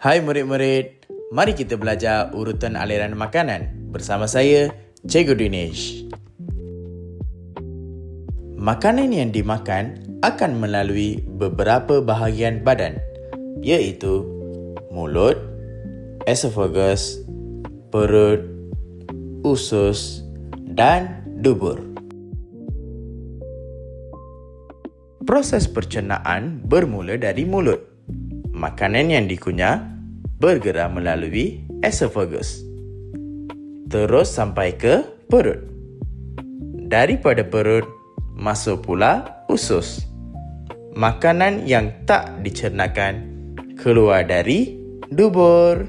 Hai murid-murid, mari kita belajar urutan aliran makanan bersama saya, Cikgu Dinesh. Makanan yang dimakan akan melalui beberapa bahagian badan, iaitu mulut, esophagus, perut, usus dan dubur. Proses pencernaan bermula dari mulut. Makanan yang dikunyah bergerak melalui esophagus, terus sampai ke perut. Daripada perut, masuk pula usus. Makanan yang tak dicernakan keluar dari dubur.